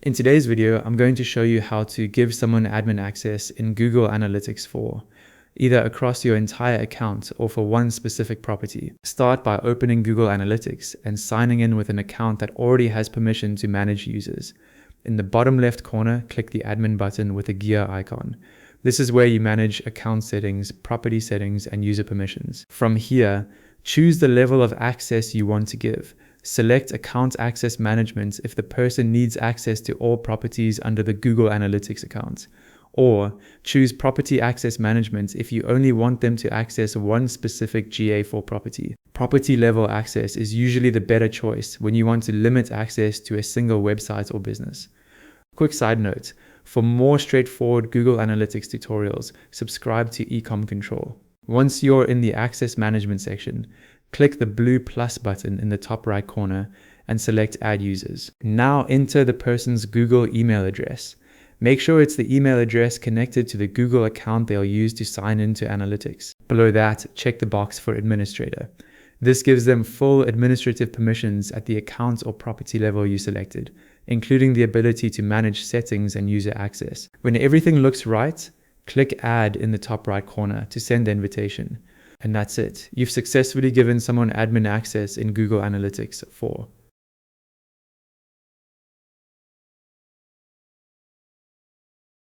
In today's video, I'm going to show you how to give someone admin access in Google Analytics 4, either across your entire account or for one specific property. Start by opening Google Analytics and signing in with an account that already has permission to manage users. In the bottom left corner, click the admin button with a gear icon. This is where you manage account settings, property settings, and user permissions. From here, choose the level of access you want to give. Select Account Access Management if the person needs access to all properties under the Google Analytics account. Or choose Property Access Management if you only want them to access one specific GA4 property. Property level access is usually the better choice when you want to limit access to a single website or business. Quick side note, for more straightforward Google Analytics tutorials, subscribe to Ecom Control. Once you're in the Access Management section, click the blue plus button in the top right corner and select Add Users. Now enter the person's Google email address. Make sure it's the email address connected to the Google account they'll use to sign into Analytics. Below that, check the box for Administrator. This gives them full administrative permissions at the account or property level you selected, including the ability to manage settings and user access. When everything looks right, click Add in the top right corner to send the invitation. And that's it. You've successfully given someone admin access in Google Analytics 4.